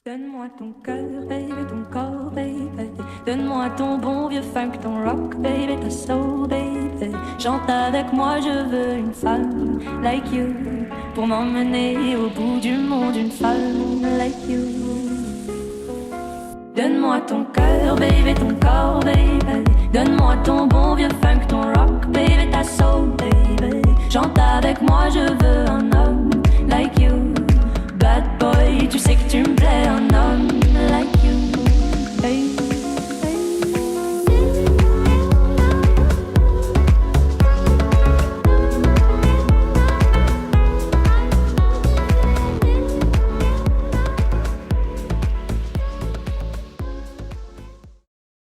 Donne-moi ton cœur, baby, ton corps, baby. Donne-moi ton bon vieux funk, ton rock, baby, ta soul, baby. Chante avec moi, je veux une femme like you pour m'emmener au bout du monde, une femme like you. Donne-moi ton cœur, baby, ton corps, baby. Donne-moi ton bon vieux funk, ton rock, baby, ta soul, baby. Chante avec moi, je veux un